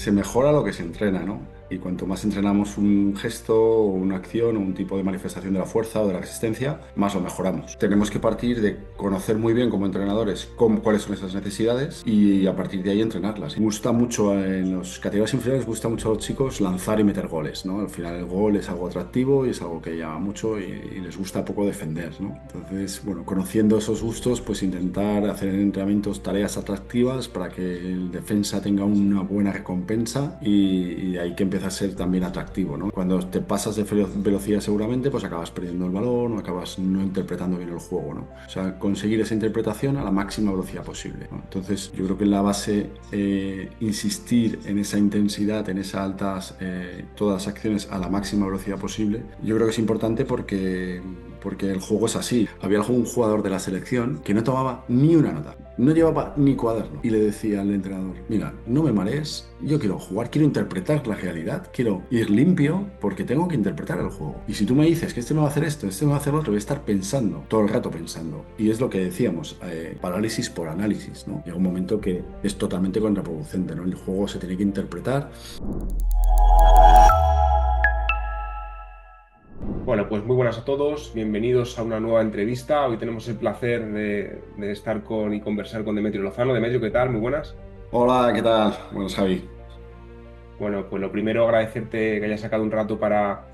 se mejora lo que se entrena, ¿no? Y cuanto más entrenamos un gesto o una acción o un tipo de manifestación de la fuerza o de la resistencia, más lo mejoramos. Tenemos que partir de conocer muy bien como entrenadores cuáles son esas necesidades y a partir de ahí entrenarlas. Me gusta mucho en las categorías inferiores, gusta mucho a los chicos lanzar y meter goles, ¿no? Al final el gol es algo atractivo y es algo que llama mucho y les gusta poco defender, ¿no? Entonces, bueno, conociendo esos gustos, pues intentar hacer en entrenamientos tareas atractivas para que el defensa tenga una buena recompensa y de ahí que empieza a ser también atractivo, ¿no? Cuando te pasas de velocidad seguramente, pues acabas perdiendo el balón o acabas no interpretando bien el juego, ¿no? O sea, conseguir esa interpretación a la máxima velocidad posible, ¿no? Entonces, yo creo que en la base, insistir en esa intensidad, en esas altas, todas las acciones a la máxima velocidad posible, yo creo que es importante porque el juego es así. Había algún jugador de la selección que no tomaba ni una nota, no llevaba ni cuaderno y le decía al entrenador, mira, no me marees, yo quiero jugar, quiero interpretar la realidad, quiero ir limpio porque tengo que interpretar el juego. Y si tú me dices que este me va a hacer esto, este me va a hacer lo otro, voy a estar pensando, todo el rato pensando. Y es lo que decíamos, parálisis por análisis, ¿no? Llega un momento que es totalmente contraproducente, ¿no? El juego se tiene que interpretar. Bueno, pues muy buenas a todos, bienvenidos a una nueva entrevista. Hoy tenemos el placer de estar con y conversar con Demetrio Lozano. Demetrio, ¿qué tal? Muy buenas. Hola, ¿qué tal? Buenas, Javi. Bueno, pues lo primero agradecerte que hayas sacado un rato para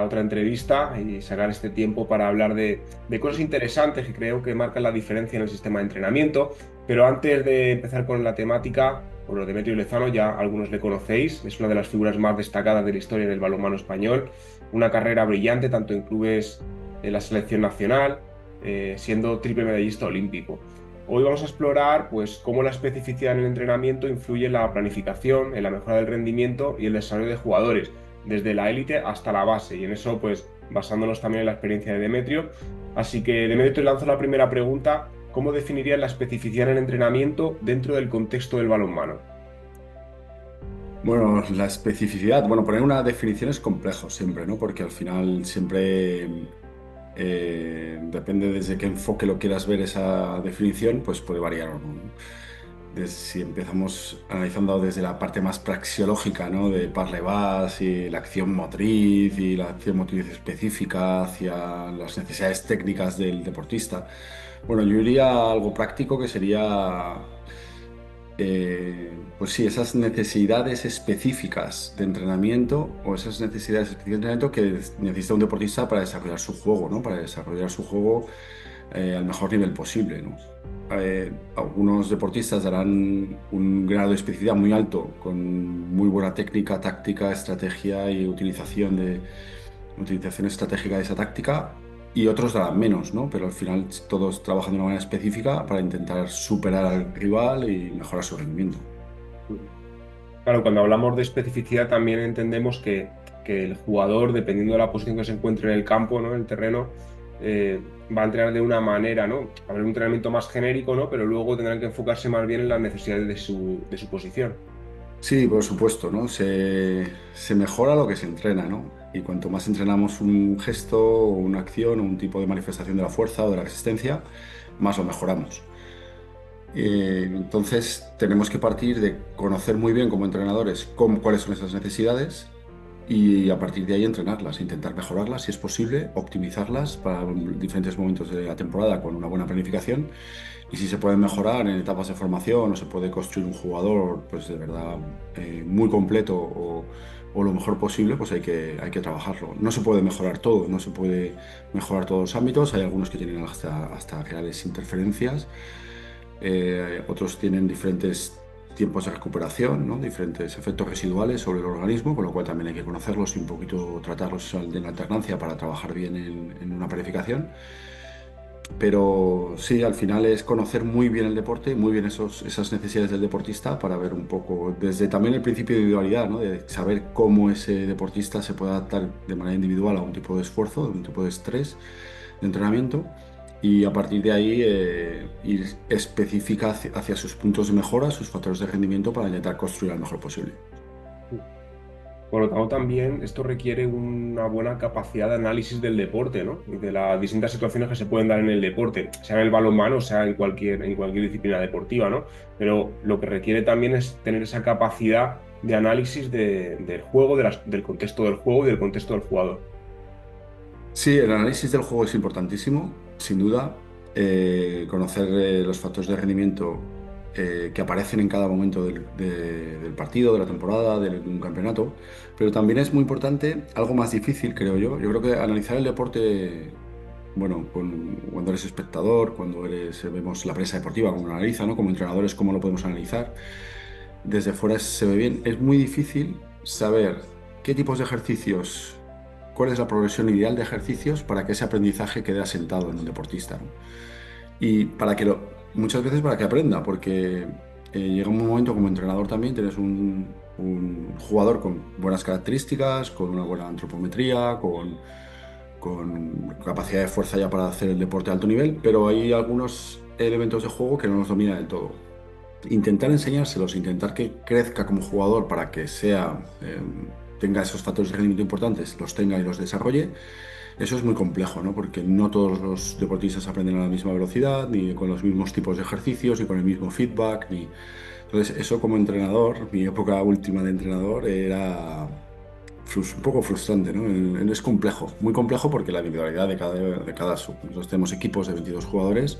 otra entrevista y sacar este tiempo para hablar de cosas interesantes que creo que marcan la diferencia en el sistema de entrenamiento. Pero antes de empezar con la temática, bueno, Demetrio Lozano ya algunos le conocéis, es una de las figuras más destacadas de la historia del balonmano español, una carrera brillante tanto en clubes de la selección nacional, siendo triple medallista olímpico. Hoy vamos a explorar pues, cómo la especificidad en el entrenamiento influye en la planificación, en la mejora del rendimiento y el desarrollo de jugadores, desde la élite hasta la base. Y en eso, pues, basándonos también en la experiencia de Demetrio. Así que, Demetrio, te lanzo la primera pregunta. ¿Cómo definirías la especificidad en el entrenamiento dentro del contexto del balonmano? Bueno, la especificidad, bueno, poner una definición es complejo siempre, ¿no? Porque al final siempre depende desde qué enfoque lo quieras ver esa definición, pues puede variar o no, ¿no? Si empezamos analizando desde la parte más praxeológica, ¿no? De Parley-Buss y la acción motriz y la acción motriz específica hacia las necesidades técnicas del deportista. Bueno, yo iría a algo práctico que sería pues sí, esas necesidades específicas de entrenamiento o esas necesidades específicas de entrenamiento que necesita un deportista para desarrollar su juego, ¿no? Para desarrollar su juego al mejor nivel posible, ¿no? Algunos deportistas darán un grado de especificidad muy alto, con muy buena técnica, táctica, estrategia y utilización estratégica de esa táctica, y otros darán menos, ¿no? Pero al final todos trabajan de una manera específica para intentar superar al rival y mejorar su rendimiento. Claro, cuando hablamos de especificidad también entendemos que el jugador, dependiendo de la posición que se encuentre en el campo, ¿no? En el terreno, va a entrenar de una manera, ¿no? Habrá un entrenamiento más genérico, ¿no? Pero luego tendrán que enfocarse más bien en las necesidades de su posición. Sí, por supuesto, ¿no? Se mejora lo que se entrena, ¿no? Y cuanto más entrenamos un gesto o una acción o un tipo de manifestación de la fuerza o de la resistencia, más lo mejoramos. Entonces, tenemos que partir de conocer muy bien como entrenadores cuáles son esas necesidades y a partir de ahí entrenarlas, intentar mejorarlas si es posible, optimizarlas para diferentes momentos de la temporada con una buena planificación. Y si se pueden mejorar en etapas de formación o se puede construir un jugador pues de verdad muy completo o lo mejor posible, pues hay que trabajarlo. No se puede mejorar todo, no se puede mejorar todos los ámbitos. Hay algunos que tienen hasta reales interferencias, otros tienen diferentes tiempos de recuperación, ¿no? Diferentes efectos residuales sobre el organismo, con lo cual también hay que conocerlos y un poquito tratarlos en alternancia para trabajar bien en una planificación. Pero sí, al final es conocer muy bien el deporte, muy bien esas necesidades del deportista para ver un poco, desde también el principio de individualidad, ¿no? De saber cómo ese deportista se puede adaptar de manera individual a un tipo de esfuerzo, a un tipo de estrés, de entrenamiento, y a partir de ahí ir específica hacia sus puntos de mejora, sus factores de rendimiento para intentar construir al mejor posible. Por lo tanto, también esto requiere una buena capacidad de análisis del deporte, ¿no? Y de las distintas situaciones que se pueden dar en el deporte, sea en el balonmano, sea en cualquier disciplina deportiva, ¿no? Pero lo que requiere también es tener esa capacidad de análisis del juego, del contexto del juego y del contexto del jugador. Sí, el análisis del juego es importantísimo, sin duda. Conocer los factores de rendimiento que aparecen en cada momento del partido, de la temporada, de un campeonato. Pero también es muy importante, algo más difícil, creo yo. Yo creo que analizar el deporte, bueno, cuando eres espectador, cuando vemos la prensa deportiva, como lo analiza, ¿no? Como entrenadores, cómo lo podemos analizar. Desde fuera se ve bien. Es muy difícil saber qué tipos de ejercicios, cuál es la progresión ideal de ejercicios para que ese aprendizaje quede asentado en un deportista, ¿no? Y muchas veces para que aprenda, porque llega un momento como entrenador también, tienes un jugador con buenas características, con una buena antropometría, con capacidad de fuerza ya para hacer el deporte a alto nivel, pero hay algunos elementos de juego que no los domina del todo. Intentar enseñárselos, intentar que crezca como jugador para que tenga esos factores de rendimiento importantes, los tenga y los desarrolle, eso es muy complejo, ¿no? Porque no todos los deportistas aprenden a la misma velocidad, ni con los mismos tipos de ejercicios, ni con el mismo feedback, ni... Entonces, eso como entrenador, mi época última de entrenador era un poco frustrante, ¿no? Es complejo, muy complejo porque la individualidad nosotros tenemos equipos de 22 jugadores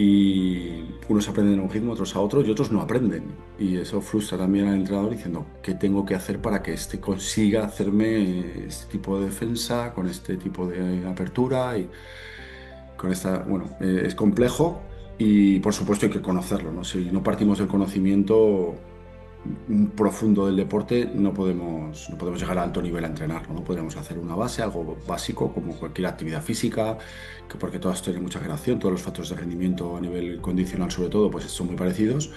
y unos aprenden a un ritmo, otros a otro y otros no aprenden. Y eso frustra también al entrenador diciendo, ¿qué tengo que hacer para que este consiga hacerme este tipo de defensa, con este tipo de apertura? Y con esta, bueno, es complejo y por supuesto hay que conocerlo, ¿no? Si no partimos del conocimiento profundo del deporte, no podemos llegar a alto nivel a entrenarlo, ¿no? Podemos hacer una base, algo básico, como cualquier actividad física, porque todas tienen mucha generación, todos los factores de rendimiento a nivel condicional sobre todo, pues son muy parecidos,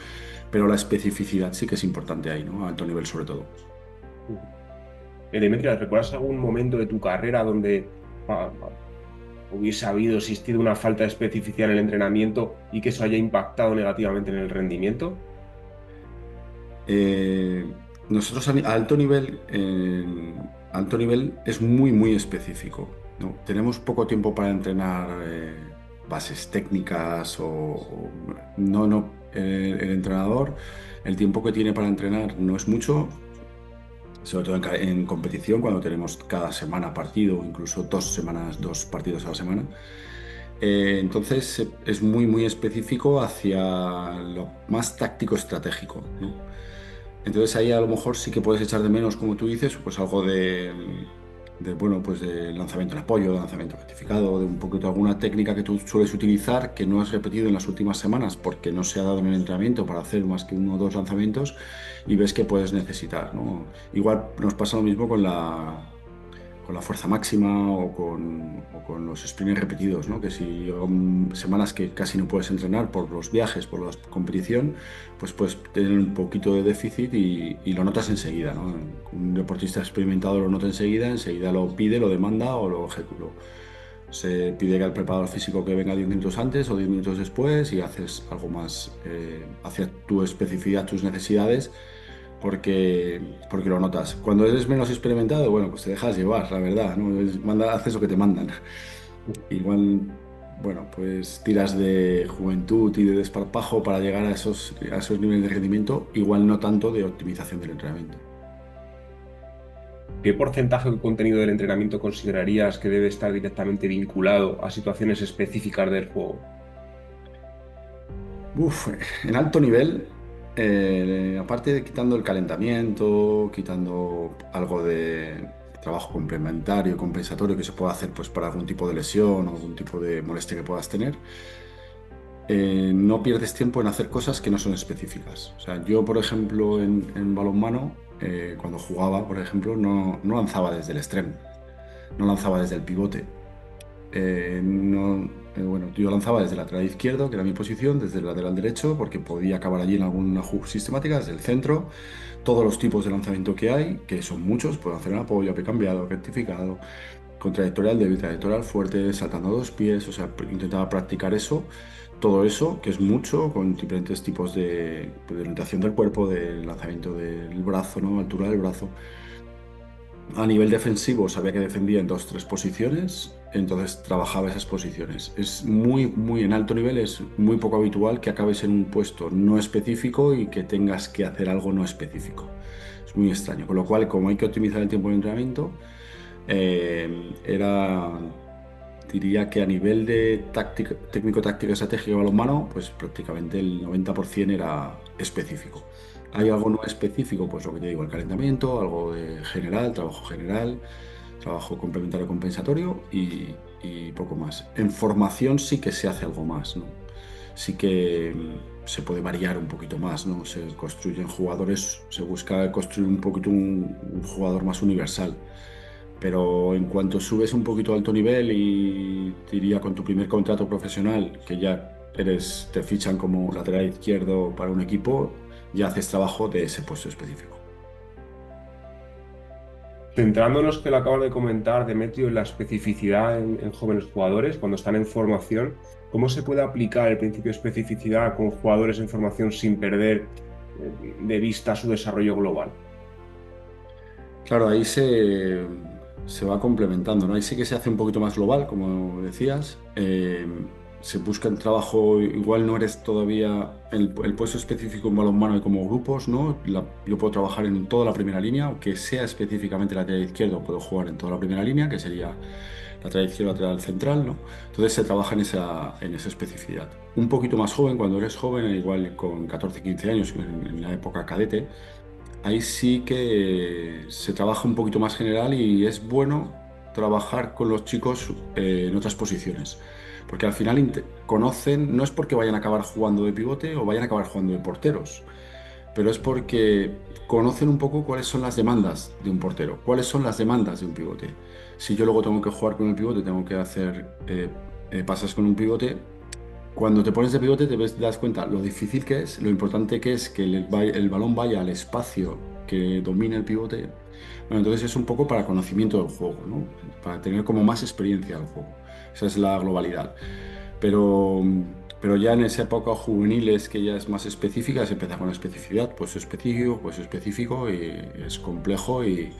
pero la especificidad sí que es importante ahí, ¿no? A alto nivel sobre todo. Demetria, ¿recuerdas algún momento de tu carrera donde hubiese habido existido una falta de especificidad en el entrenamiento y que eso haya impactado negativamente en el rendimiento? Eh, Nosotros a alto nivel es muy, muy específico, ¿no? Tenemos poco tiempo para entrenar bases técnicas el entrenador, el tiempo que tiene para entrenar no es mucho, sobre todo en competición, cuando tenemos cada semana partido, incluso 2 semanas, 2 partidos a la semana. Entonces es muy, muy específico hacia lo más táctico estratégico, ¿no? Entonces ahí a lo mejor sí que puedes echar de menos, como tú dices, pues algo bueno, pues de lanzamiento en apoyo, de lanzamiento rectificado, de un poquito alguna técnica que tú sueles utilizar que no has repetido en las últimas semanas porque no se ha dado en el entrenamiento para hacer más que 1 o 2 lanzamientos y ves que puedes necesitar, ¿no? Igual nos pasa lo mismo con la fuerza máxima o con los sprints repetidos, ¿no? Que si semanas que casi no puedes entrenar por los viajes, por la competición, pues puedes tener un poquito de déficit y lo notas enseguida, ¿no? Un deportista experimentado lo nota enseguida lo pide, lo demanda o lo ejecuta. Se pide que al preparador físico que venga 10 minutos antes o 10 minutos después y haces algo más hacia tu especificidad, tus necesidades porque lo notas. Cuando eres menos experimentado, bueno, pues te dejas llevar, la verdad, ¿no? Haces lo que te mandan. Igual, bueno, pues tiras de juventud y de desparpajo para llegar a esos niveles de rendimiento, igual no tanto de optimización del entrenamiento. ¿Qué porcentaje de contenido del entrenamiento considerarías que debe estar directamente vinculado a situaciones específicas del juego? Uf, en alto nivel, aparte de quitando el calentamiento, quitando algo de trabajo complementario, compensatorio que se pueda hacer pues, para algún tipo de lesión o algún tipo de molestia que puedas tener, no pierdes tiempo en hacer cosas que no son específicas. O sea, yo, por ejemplo, en balonmano, cuando jugaba, por ejemplo, no lanzaba desde el extremo, no lanzaba desde el pivote. No, bueno, yo lanzaba desde el lateral izquierdo, que era mi posición, desde el lateral derecho, porque podía acabar allí en alguna sistemática, desde el centro, todos los tipos de lanzamiento que hay, que son muchos, puedo hacer un apoyo, pie cambiado, rectificado, con trayectoria al débil, trayectoria al fuerte, saltando 2 pies, o sea, intentaba practicar eso, todo eso, que es mucho, con diferentes tipos de orientación del cuerpo, del lanzamiento del brazo, ¿no? Altura del brazo. A nivel defensivo sabía que defendía en dos, tres posiciones, entonces trabajaba esas posiciones. Es muy en alto nivel, es muy poco habitual que acabes en un puesto no específico y que tengas que hacer algo no específico. Es muy extraño. Con lo cual, como hay que optimizar el tiempo de entrenamiento, era, diría que a nivel de técnico, táctica, estratégico y balonmano, pues prácticamente el 90% era específico. ¿Hay algo no específico? Pues lo que te digo, el calentamiento, algo de general, trabajo complementario compensatorio y poco más. En formación sí que se hace algo más, ¿no? Sí que se puede variar un poquito más, ¿no? Se construyen jugadores, se busca construir un poquito un jugador más universal. Pero en cuanto subes un poquito a alto nivel y diría con tu primer contrato profesional, que ya te fichan como lateral izquierdo para un equipo, ya haces trabajo de ese puesto específico. Centrándonos, que lo acabas de comentar, Demetrio, en la especificidad en jóvenes jugadores cuando están en formación, ¿cómo se puede aplicar el principio de especificidad con jugadores en formación sin perder de vista su desarrollo global? Claro, se va complementando, ¿no? Ahí sí que se hace un poquito más global, como decías. Se busca el trabajo, igual no eres todavía el puesto específico en balonmano y como grupos, ¿no? Yo puedo trabajar en toda la primera línea, aunque sea específicamente lateral izquierdo, puedo jugar en toda la primera línea, que sería lateral izquierdo, lateral central, ¿no? Entonces se trabaja en esa especificidad. Un poquito más joven, cuando eres joven, igual con 14, 15 años, en la época cadete. Ahí sí que se trabaja un poquito más general y es bueno trabajar con los chicos en otras posiciones. Porque al final conocen, no es porque vayan a acabar jugando de pivote o vayan a acabar jugando de porteros, pero es porque conocen un poco cuáles son las demandas de un portero, cuáles son las demandas de un pivote. Si yo luego tengo que jugar con el pivote, tengo que hacer pasas con un pivote, cuando te pones de pivote te das cuenta lo difícil que es, lo importante que es que el balón vaya al espacio que domina el pivote. Bueno, entonces es un poco para conocimiento del juego, ¿no? Para tener como más experiencia del juego. Esa es la globalidad. Pero, pero ya en esa época juveniles que ya es más específica, se empieza con la especificidad, pues específico y es complejo y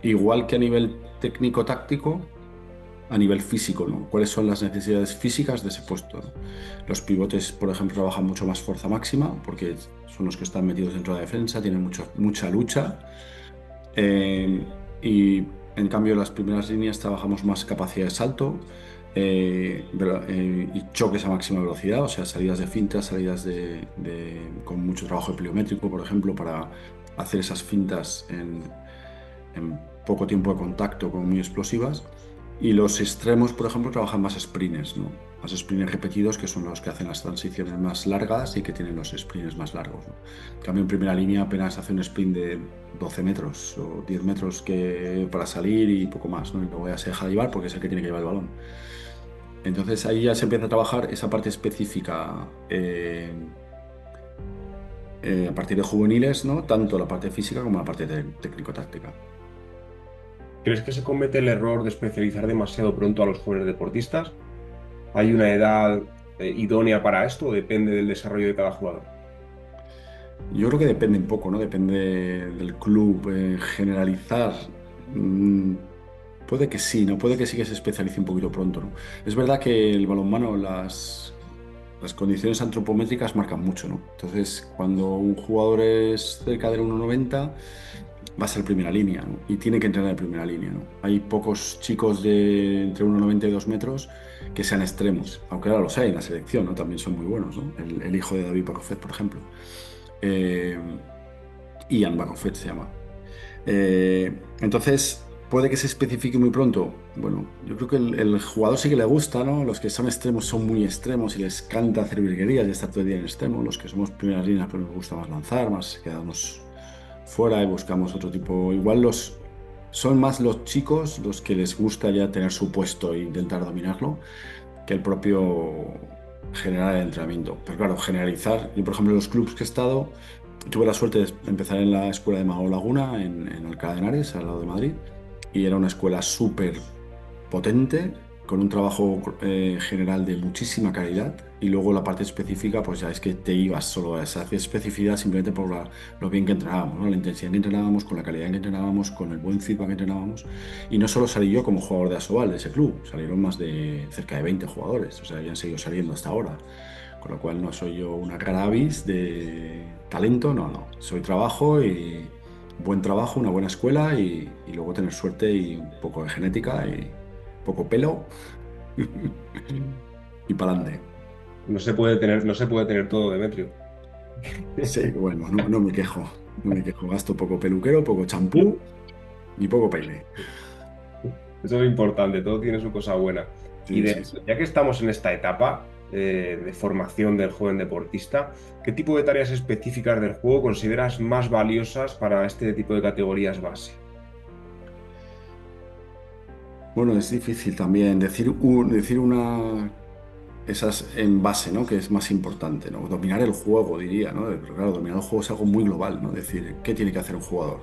igual que a nivel técnico-táctico a nivel físico, ¿no? ¿Cuáles son las necesidades físicas de ese puesto, ¿no? Los pivotes, por ejemplo, trabajan mucho más fuerza máxima porque son los que están metidos dentro de la defensa, tienen mucha lucha. Eh, y en cambio, las primeras líneas trabajamos más capacidad de salto y choques a máxima velocidad, o sea, salidas de fintas, salidas con mucho trabajo pliométrico, por ejemplo, para hacer esas fintas en poco tiempo de contacto, como muy explosivas. Y los extremos, por ejemplo, trabajan más sprints, ¿no? Más sprints repetidos, que son los que hacen las transiciones más largas y que tienen los sprints más largos, ¿no? En cambio, en primera línea apenas hace un sprint de 12 metros o 10 metros para salir y poco más, ¿no? Y luego ya se deja llevar porque es el que tiene que llevar el balón. Entonces ahí ya se empieza a trabajar esa parte específica a partir de juveniles, ¿no? Tanto la parte física como la parte técnico-táctica. ¿Crees que se comete el error de especializar demasiado pronto a los jóvenes deportistas? ¿Hay una edad idónea para esto o depende del desarrollo de cada jugador? Yo creo que depende un poco, ¿no? Depende del club. Generalizar, mm, puede que sí, ¿no? Puede que sí que se especialice un poquito pronto, ¿no? Es verdad que el balonmano, las condiciones antropométricas marcan mucho, ¿no? Entonces, cuando un jugador es cerca del 1,90, va a ser primera línea, ¿no? Y tiene que entrenar en primera línea, ¿no? Hay pocos chicos de entre 1,90 y 2 metros que sean extremos, aunque ahora los hay en la selección, ¿no? También son muy buenos, ¿no? El hijo de David Prokofiev, por ejemplo. Eh, Ian Prokofiev se llama. Entonces, puede que se especifique muy pronto. Bueno, yo creo que el jugador sí que le gusta, ¿no? Los que son extremos son muy extremos y les canta hacer virguerías y estar todo el día en extremo. Los que somos primeras líneas, pues nos gusta más lanzar, más quedarnos fuera y buscamos otro tipo. Igual son más los chicos los que les gusta ya tener su puesto e intentar dominarlo que el propio generar el entrenamiento. Pero claro, generalizar. Yo, por ejemplo, en los clubes que he estado, tuve la suerte de empezar en la escuela de Mago Laguna, en Alcalá de Henares, al lado de Madrid, y era una escuela súper potente, con un trabajo general de muchísima calidad y luego la parte específica, pues ya es que te ibas solo a esa especificidad simplemente por lo bien que entrenábamos, ¿no? La intensidad que entrenábamos, con la calidad que entrenábamos, con el buen feedback que entrenábamos. Y no solo salí yo como jugador de Asobal de ese club, salieron más de cerca de 20 jugadores, o sea, habían seguido saliendo hasta ahora. Con lo cual no soy yo una cannabis de talento, no, no. Soy trabajo y buen trabajo, una buena escuela y luego tener suerte y un poco de genética y poco pelo y para adelante. No se puede tener todo, Demetrio. Sí, bueno, no, no me quejo, no me quejo. Gasto poco peluquero, poco champú y poco peine. Eso es importante, todo tiene su cosa buena. Y Sí, de sí, sí. hecho, ya que estamos en esta etapa de formación del joven deportista, ¿qué tipo de tareas específicas del juego consideras más valiosas para este tipo de categorías base? Bueno, es difícil también decir una esas en base, ¿no? Que es más importante, ¿no? Dominar el juego, diría, ¿no? Pero claro, dominar el juego es algo muy global, ¿no? Es decir, ¿qué tiene que hacer un jugador?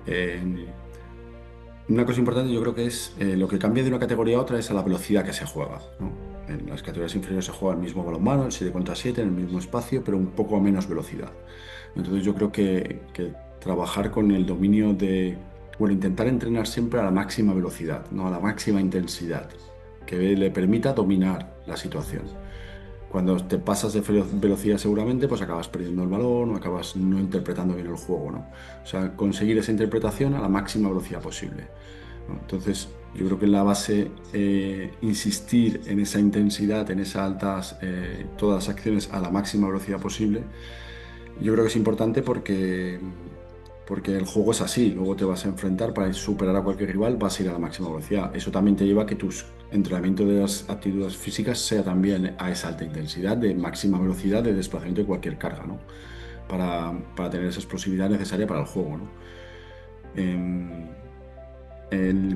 Eh, una cosa importante yo creo que es lo que cambia de una categoría a otra es a la velocidad que se juega, ¿no? En las categorías inferiores se juega el mismo balonmano, el 7 contra 7, en el mismo espacio, pero un poco a menos velocidad. Entonces yo creo que trabajar con el dominio bueno, intentar entrenar siempre a la máxima velocidad, ¿no? A la máxima intensidad, que le permita dominar la situación. Cuando te pasas de velocidad seguramente, pues acabas perdiendo el balón o acabas no interpretando bien el juego, ¿no? O sea, conseguir esa interpretación a la máxima velocidad posible, ¿no? Entonces, yo creo que en la base, insistir en esa intensidad, en esas altas, todas las acciones a la máxima velocidad posible, yo creo que es importante porque el juego es así. Luego te vas a enfrentar para superar a cualquier rival, vas a ir a la máxima velocidad. Eso también te lleva a que tus entrenamiento de las actitudes físicas sea también a esa alta intensidad, de máxima velocidad de desplazamiento de cualquier carga, ¿no? Para tener esa explosividad necesaria para el juego, ¿no? Em,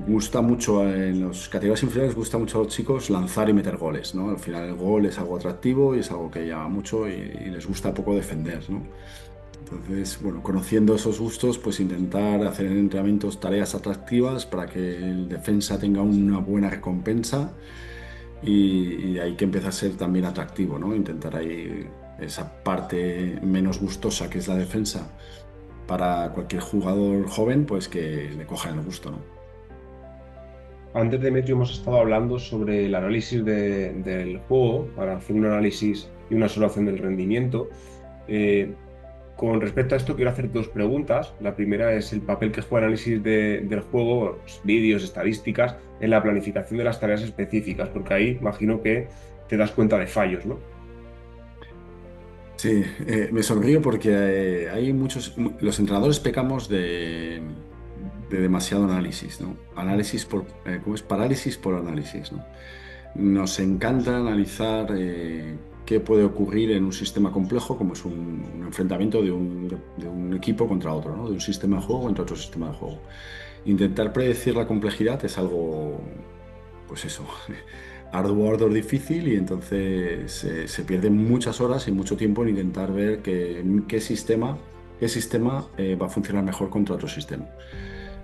gusta mucho en los categorías inferiores, gusta mucho a los chicos lanzar y meter goles, ¿no? Al final el gol es algo atractivo y es algo que llama mucho y les gusta poco defender, ¿no? Entonces, bueno, conociendo esos gustos, pues intentar hacer en entrenamientos tareas atractivas para que el defensa tenga una buena recompensa y de ahí que empiece a ser también atractivo, ¿no? Intentar ahí esa parte menos gustosa que es la defensa para cualquier jugador joven, pues que le coja el gusto, ¿no? Antes, Demetrio, hemos estado hablando sobre el análisis del juego para hacer un análisis y una observación del rendimiento. Eh, Con respecto a esto, quiero hacer dos preguntas. La primera es el papel que juega el análisis del juego, los vídeos, estadísticas, en la planificación de las tareas específicas, porque ahí imagino que te das cuenta de fallos, ¿no? Sí, me sonrío porque hay los entrenadores pecamos de demasiado análisis, ¿no? Análisis ¿cómo es? Parálisis por análisis, ¿no? Nos encanta analizar qué puede ocurrir en un sistema complejo, como es un enfrentamiento de un equipo contra otro, ¿no? De un sistema de juego contra otro sistema de juego. Intentar predecir la complejidad es algo, pues eso, arduo, arduo, difícil y entonces se pierden muchas horas y mucho tiempo en intentar ver qué sistema va a funcionar mejor contra otro sistema.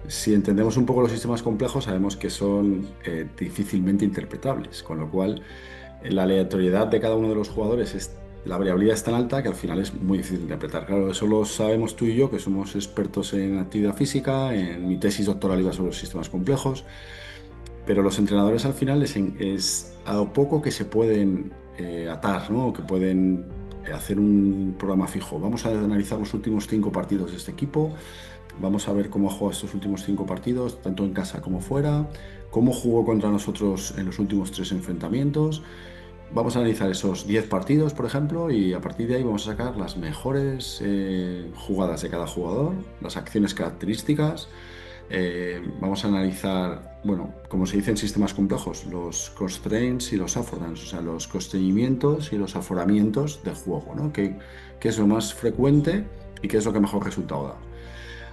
Si entendemos un poco los sistemas complejos, sabemos que son difícilmente interpretables, con lo cual la aleatoriedad de cada uno de los jugadores la variabilidad es tan alta que al final es muy difícil de interpretar. Claro, eso lo sabemos tú y yo, que somos expertos en actividad física, en mi tesis doctoral iba sobre los sistemas complejos, pero los entrenadores al final es a lo poco que se pueden atar, ¿no? Que pueden hacer un programa fijo. Vamos a analizar los últimos 5 partidos de este equipo. Vamos a ver cómo ha jugado estos últimos 5 partidos, tanto en casa como fuera, cómo jugó contra nosotros en los últimos 3 enfrentamientos. Vamos a analizar esos 10 partidos, por ejemplo, y a partir de ahí vamos a sacar las mejores jugadas de cada jugador, las acciones características. Vamos a analizar, bueno, como se dice en sistemas complejos, los constraints y los affordance, o sea, los constreñimientos y los aforamientos del juego, ¿no? ¿Qué es lo más frecuente y qué es lo que mejor resultado da?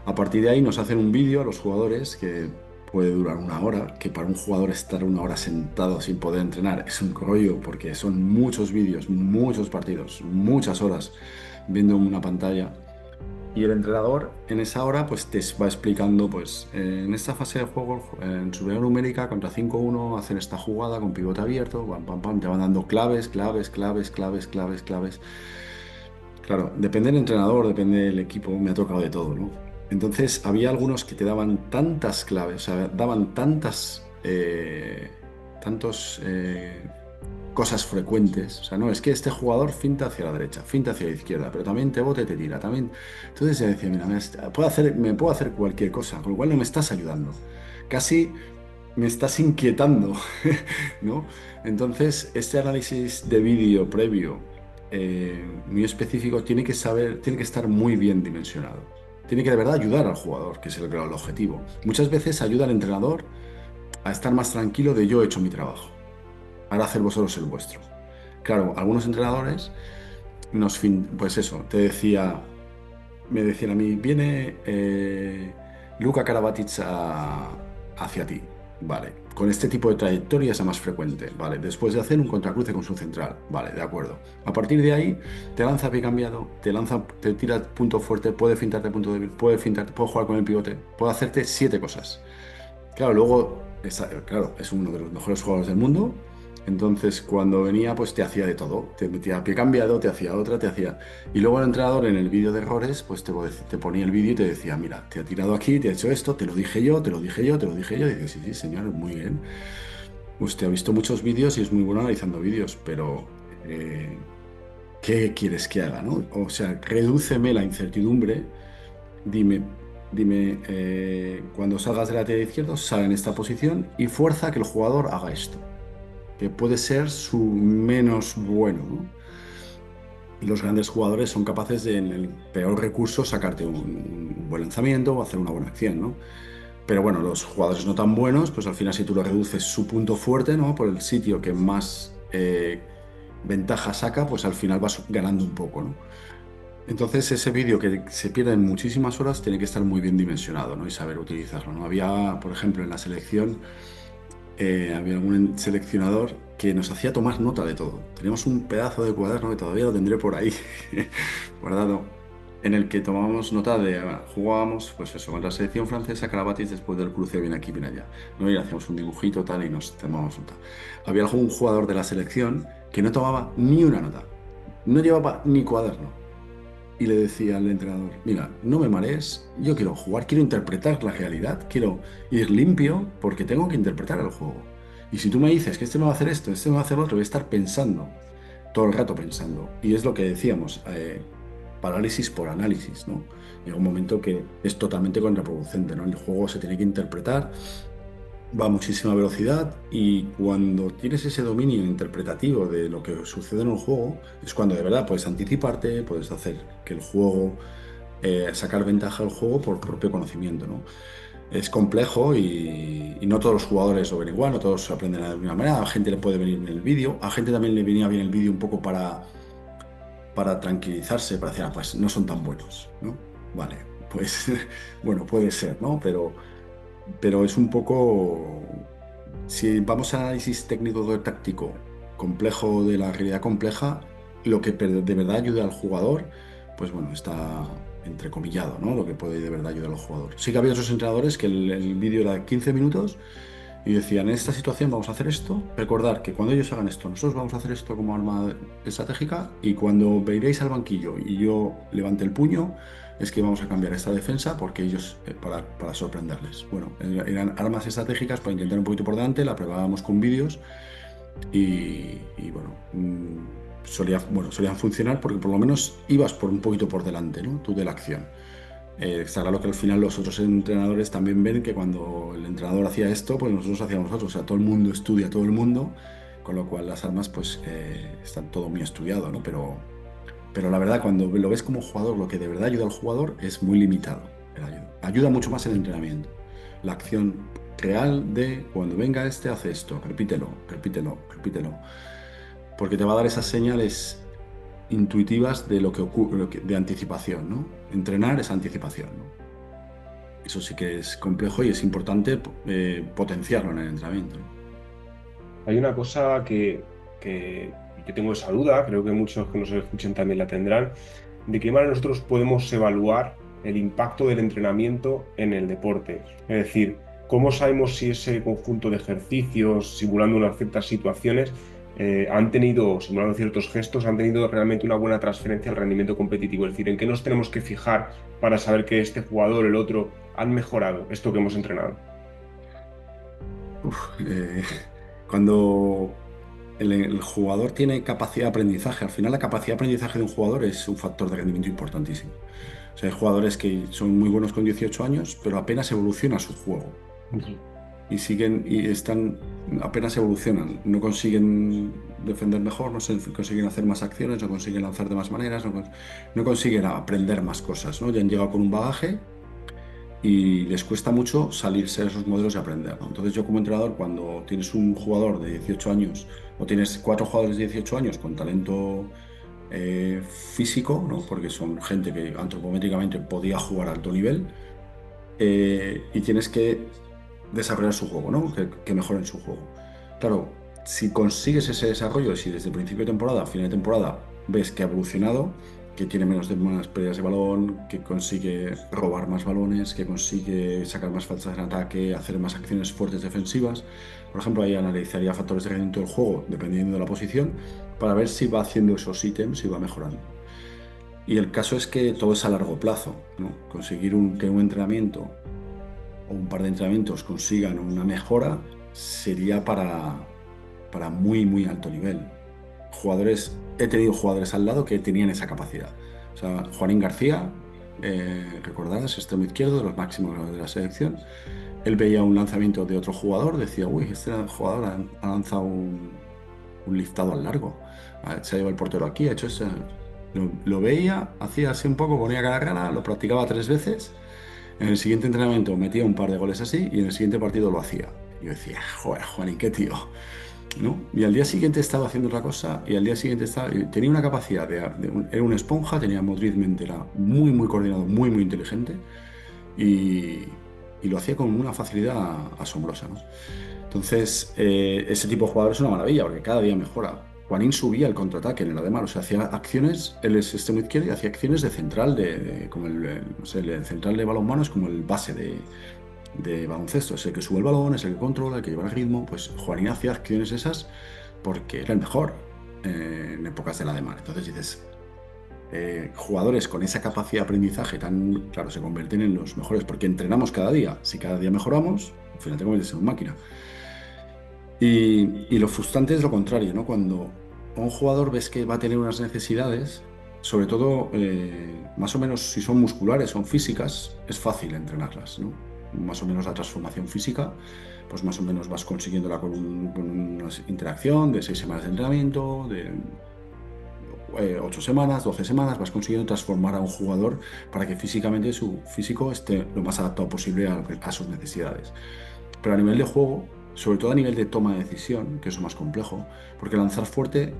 A partir de ahí nos hacen un vídeo a los jugadores que puede durar 1 hora, que para un jugador estar 1 hora sentado sin poder entrenar es un rollo porque son muchos vídeos, muchos partidos, muchas horas viendo una pantalla. Y el entrenador en esa hora pues te va explicando, pues en esta fase de juego, en superior numérica contra 5-1 hacen esta jugada con pivote abierto, pam, pam, pam, te van dando claves, claves, claves, claves, claves, claves. Claro, depende del entrenador, depende del equipo, me ha tocado de todo, ¿no? Entonces había algunos que te daban tantas claves, o sea, daban tantos cosas frecuentes. O sea, no, es que este jugador finta hacia la derecha, finta hacia la izquierda, pero también te bota y te tira, también. Entonces yo decía, mira, me puedo hacer cualquier cosa, con lo cual no me estás ayudando. Casi me estás inquietando, ¿no? Entonces, este análisis de vídeo previo, muy específico, tiene que estar muy bien dimensionado. Tiene que de verdad ayudar al jugador, que es el objetivo. Muchas veces ayuda al entrenador a estar más tranquilo de yo he hecho mi trabajo. Ahora hacer vosotros el vuestro. Claro, algunos entrenadores pues eso, me decían a mí, viene Luka Karabatic hacia ti. Vale, con este tipo de trayectoria es la más frecuente. Vale, después de hacer un contracruce con su central. Vale, de acuerdo. A partir de ahí, te lanza pie cambiado, te tira punto fuerte, puede fintarte punto débil, puede jugar con el pivote, puede hacerte 7 cosas. Claro, claro, es uno de los mejores jugadores del mundo. Entonces, cuando venía, pues te hacía de todo. Te metía a pie cambiado, te hacía otra, te hacía. Y luego el entrenador en el vídeo de errores, pues te ponía el vídeo y te decía, mira, te ha tirado aquí, te ha hecho esto, te lo dije yo, te lo dije yo, te lo dije yo. Y dices, sí, sí, señor, muy bien. Usted ha visto muchos vídeos y es muy bueno analizando vídeos, pero ¿qué quieres que haga, no? O sea, redúceme la incertidumbre. Dime, cuando salgas del lateral izquierdo, sale en esta posición y fuerza a que el jugador haga esto, que puede ser su menos bueno, ¿no? Y los grandes jugadores son capaces de, en el peor recurso, sacarte un buen lanzamiento o hacer una buena acción, ¿no? Pero bueno, los jugadores no tan buenos, pues al final si tú le reduces su punto fuerte, ¿no? Por el sitio que más ventaja saca, pues al final vas ganando un poco, ¿no? Entonces ese vídeo que se pierde en muchísimas horas tiene que estar muy bien dimensionado, ¿no? Y saber utilizarlo, ¿no? Había, por ejemplo, en la selección, había algún seleccionador que nos hacía tomar nota de todo. Teníamos un pedazo de cuaderno que todavía lo tendré por ahí guardado, en el que tomábamos nota de, jugábamos, pues eso, con la selección francesa, Karabatic después del cruce viene aquí, viene allá, ¿no? Y hacíamos un dibujito tal y nos tomábamos nota. Había algún jugador de la selección que no tomaba ni una nota, no llevaba ni cuaderno. Y le decía al entrenador, mira, no me marees, yo quiero jugar, quiero interpretar la realidad, quiero ir limpio porque tengo que interpretar el juego. Y si tú me dices que este me va a hacer esto, este me va a hacer lo otro, voy a estar pensando, todo el rato pensando. Y es lo que decíamos, parálisis por análisis, ¿no? Llega un momento que es totalmente contraproducente, ¿no? El juego se tiene que interpretar, va a muchísima velocidad y cuando tienes ese dominio interpretativo de lo que sucede en un juego, es cuando de verdad puedes anticiparte, puedes hacer que el juego, sacar ventaja al juego por propio conocimiento, ¿no? Es complejo y no todos los jugadores lo ven igual, no todos aprenden de la misma manera. A gente le puede venir bien el vídeo, a gente también le venía bien el vídeo un poco para tranquilizarse, para decir, pues no son tan buenos, ¿no? Vale, pues bueno, puede ser, ¿no? Pero es un poco, si vamos a análisis técnico táctico complejo de la realidad compleja, lo que de verdad ayuda al jugador, pues bueno, está entrecomillado, ¿no? Lo que puede de verdad ayudar al jugador. Sí que había otros entrenadores que el vídeo era 15 minutos y decían, en esta situación vamos a hacer esto, recordar que cuando ellos hagan esto, nosotros vamos a hacer esto como arma estratégica y cuando veiréis al banquillo y yo levante el puño, es que vamos a cambiar esta defensa porque ellos, para sorprenderles. Bueno, eran armas estratégicas para intentar un poquito por delante, la preparábamos con vídeos y bueno, solían funcionar porque por lo menos ibas por un poquito por delante, ¿no? Tú de la acción. Está claro que al final los otros entrenadores también ven que cuando el entrenador hacía esto, pues nosotros hacíamos nosotros. O sea, todo el mundo estudia a todo el mundo, con lo cual las armas pues están todo muy estudiado, ¿no? Pero la verdad, cuando lo ves como jugador, lo que de verdad ayuda al jugador es muy limitado. Ayuda mucho más el entrenamiento. La acción real de cuando venga este, hace esto, repítelo, repítelo, repítelo. Porque te va a dar esas señales intuitivas de lo que ocurre, de anticipación, ¿no? Entrenar es anticipación, ¿no? Eso sí que es complejo y es importante potenciarlo en el entrenamiento, ¿no? Hay una cosa que yo tengo esa duda, creo que muchos que nos escuchen también la tendrán, de qué manera nosotros podemos evaluar el impacto del entrenamiento en el deporte. Es decir, ¿cómo sabemos si ese conjunto de ejercicios, simulando unas ciertas situaciones, han tenido, simulando ciertos gestos, han tenido realmente una buena transferencia al rendimiento competitivo? Es decir, ¿en qué nos tenemos que fijar para saber que este jugador, el otro, han mejorado esto que hemos entrenado? Uf, cuando el jugador tiene capacidad de aprendizaje, al final la capacidad de aprendizaje de un jugador es un factor de rendimiento importantísimo. O sea, hay jugadores que son muy buenos con 18 años, pero apenas evoluciona su juego. Y siguen y están, apenas evolucionan, no consiguen defender mejor, no consiguen hacer más acciones, no consiguen lanzar de más maneras, no consiguen aprender más cosas, ¿no? Ya han llegado con un bagaje y les cuesta mucho salirse de esos modelos y aprender, ¿no? Entonces yo como entrenador, cuando tienes un jugador de 18 años o tienes cuatro jugadores de 18 años con talento físico, ¿no? Porque son gente que antropométricamente podía jugar a alto nivel, y tienes que desarrollar su juego, ¿no? Que mejoren su juego. Claro, si consigues ese desarrollo, si desde el principio de temporada a final de temporada ves que ha evolucionado, que tiene más pérdidas de balón, que consigue robar más balones, que consigue sacar más faltas en ataque, hacer más acciones fuertes defensivas. Por ejemplo, ahí analizaría factores de rendimiento del juego dependiendo de la posición para ver si va haciendo esos ítems y va mejorando. Y el caso es que todo es a largo plazo, ¿no? Conseguir que un entrenamiento o un par de entrenamientos consigan una mejora sería para muy, muy alto nivel. He tenido jugadores al lado que tenían esa capacidad. O sea, Juanín García, recordarás, extremo izquierdo, de los máximos de la selección. Él veía un lanzamiento de otro jugador, decía, uy, este jugador ha lanzado un liftado al largo. Se ha llevado el portero aquí, ha hecho eso. Lo veía, hacía así un poco, ponía cara a cara, lo practicaba 3 veces. En el siguiente entrenamiento metía un par de goles así y en el siguiente partido lo hacía. Y yo decía, joder, Juanín, qué tío, ¿no? Y al día siguiente estaba haciendo otra cosa y al día siguiente tenía una capacidad era una esponja, tenía motriz,mente, era muy, muy coordinado, muy, muy inteligente y, y lo hacía con una facilidad asombrosa, ¿no? Entonces, ese tipo de jugador es una maravilla porque cada día mejora. Juanín subía el contraataque en el Ademar, o sea, hacía acciones, él es extremo izquierdo y hacía acciones de central, como no sé, el central de balonmano es como el base de baloncesto, es el que sube el balón, es el que controla, el que lleva el ritmo. Pues Juanín hacía acciones esas porque era el mejor en épocas del Ademar. Entonces dices, jugadores con esa capacidad de aprendizaje tan, claro, se convierten en los mejores porque entrenamos cada día. Si cada día mejoramos, al final te conviertes en una máquina. Y lo frustrante es lo contrario, ¿no? Cuando un jugador ves que va a tener unas necesidades, sobre todo más o menos si son musculares, son físicas, es fácil entrenarlas, ¿no? Más o menos la transformación física, pues más o menos vas consiguiéndola con una interacción de 6 semanas de entrenamiento, de 8 semanas, 12 semanas, vas consiguiendo transformar a un jugador para que físicamente su físico esté lo más adaptado posible a sus necesidades. Pero a nivel de juego, sobre todo a nivel de toma de decisión, que es lo más complejo, porque lanzar fuerte,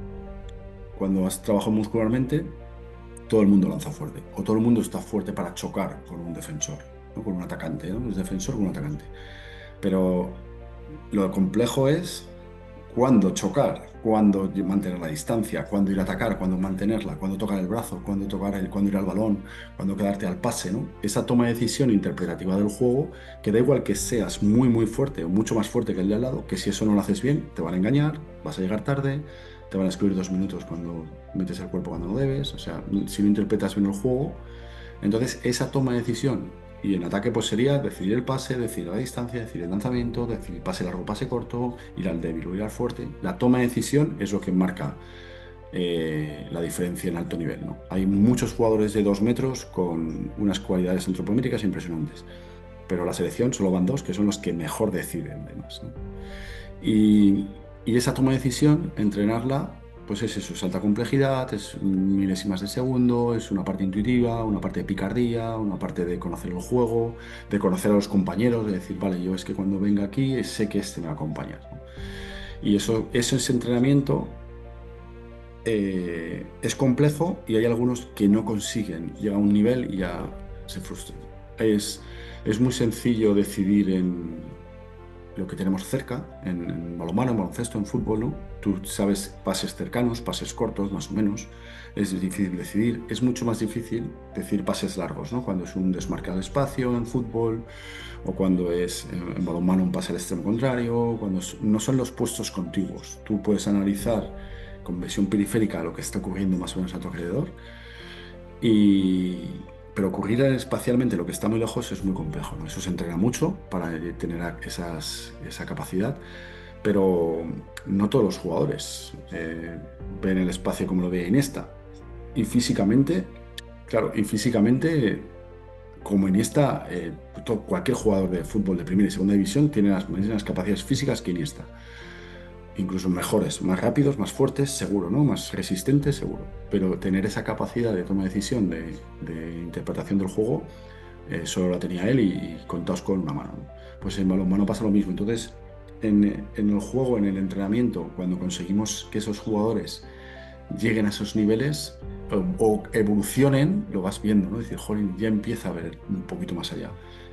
cuando has trabajado muscularmente, todo el mundo lanza fuerte, o todo el mundo está fuerte para chocar con un defensor, ¿no? Con un atacante, ¿no? Un defensor con un atacante. Pero lo complejo es cuándo chocar, cuándo mantener la distancia, cuándo ir a atacar, cuándo mantenerla, cuándo tocar el brazo, cuándo ir al balón, cuándo quedarte al pase, ¿no? Esa toma de decisión interpretativa del juego, que da igual que seas muy, muy fuerte o mucho más fuerte que el de al lado, que si eso no lo haces bien, te van a engañar, vas a llegar tarde, te van a excluir 2 minutos cuando metes el cuerpo cuando no debes, o sea, si no interpretas bien el juego, entonces esa toma de decisión. Y en ataque pues sería decidir el pase, decidir la distancia, decidir el lanzamiento, decidir pase largo, pase corto, ir al débil o ir al fuerte. La toma de decisión es lo que marca la diferencia en alto nivel, ¿no? Hay muchos jugadores de 2 metros con unas cualidades antropométricas impresionantes, pero la selección solo van dos, que son los que mejor deciden, además, ¿no? Y esa toma de decisión, entrenarla, pues es eso, es alta complejidad, es milésimas de segundo, es una parte intuitiva, una parte de picardía, una parte de conocer el juego, de conocer a los compañeros, de decir, vale, yo es que cuando venga aquí sé que este me va a acompañar, ¿no? Y eso es entrenamiento. Es complejo y hay algunos que no consiguen llegar a un nivel y ya se frustran. Es, es muy sencillo decidir lo que tenemos cerca, en balonmano, en baloncesto, en fútbol, ¿no? Tú sabes pases cercanos, pases cortos, más o menos. Es difícil decidir. Es mucho más difícil decir pases largos, ¿no? Cuando es un desmarque al espacio en fútbol, o cuando es en balonmano un pase al extremo contrario, cuando no son los puestos contiguos. Tú puedes analizar con visión periférica lo que está ocurriendo más o menos a tu alrededor, y, pero ocurrir espacialmente lo que está muy lejos es muy complejo, ¿no? Eso se entrena mucho para tener esa capacidad, pero no todos los jugadores ven el espacio como lo ve Iniesta. Y físicamente, claro, como Iniesta, cualquier jugador de fútbol de primera y segunda división tiene las mismas capacidades físicas que Iniesta. Incluso mejores, más rápidos, más fuertes, seguro, ¿no? Más resistentes, seguro. Pero tener esa capacidad de toma de decisión, de interpretación del juego, solo la tenía él y contaos con una mano, ¿no? Pues en balonmano pasa lo mismo. Entonces, en el juego, en el entrenamiento, cuando conseguimos que esos jugadores lleguen a esos niveles o evolucionen, lo vas viendo, ¿no? Es decir, jolín, ya empieza a ver un poquito más allá.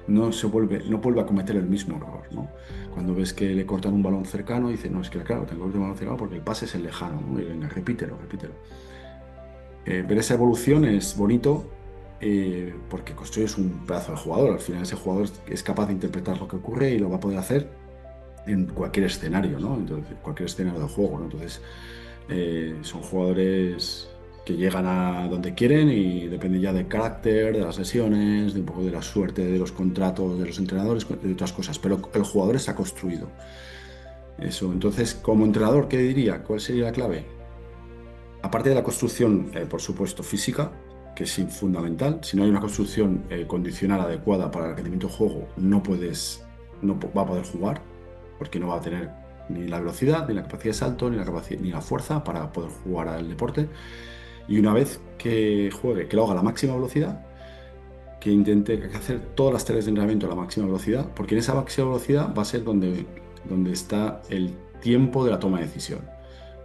No vuelve a cometer el mismo error, ¿no? Cuando ves que le cortan un balón cercano, dice, no, es que claro, tengo que cortar un balón cercano porque el pase es el lejano, ¿no? Y venga, repítelo, repítelo. Ver esa evolución es bonito, porque construyes un pedazo de jugador. Al final ese jugador es capaz de interpretar lo que ocurre y lo va a poder hacer en cualquier escenario, ¿no? Entonces, cualquier escenario de juego, ¿no? Entonces, son jugadores que llegan a donde quieren y depende ya del carácter, de las lesiones, de un poco de la suerte, de los contratos, de los entrenadores, de otras cosas. Pero el jugador está construido. Eso. Entonces, como entrenador, ¿qué diría? ¿Cuál sería la clave? Aparte de la construcción, por supuesto, física, que es fundamental. Si no hay una construcción condicional adecuada para el rendimiento de juego, no va a poder jugar, porque no va a tener ni la velocidad, ni la capacidad de salto, ni la fuerza para poder jugar al deporte. Y una vez que juegue, que lo haga a la máxima velocidad, que intente hacer todas las tareas de entrenamiento a la máxima velocidad, porque en esa máxima velocidad va a ser donde está el tiempo de la toma de decisión.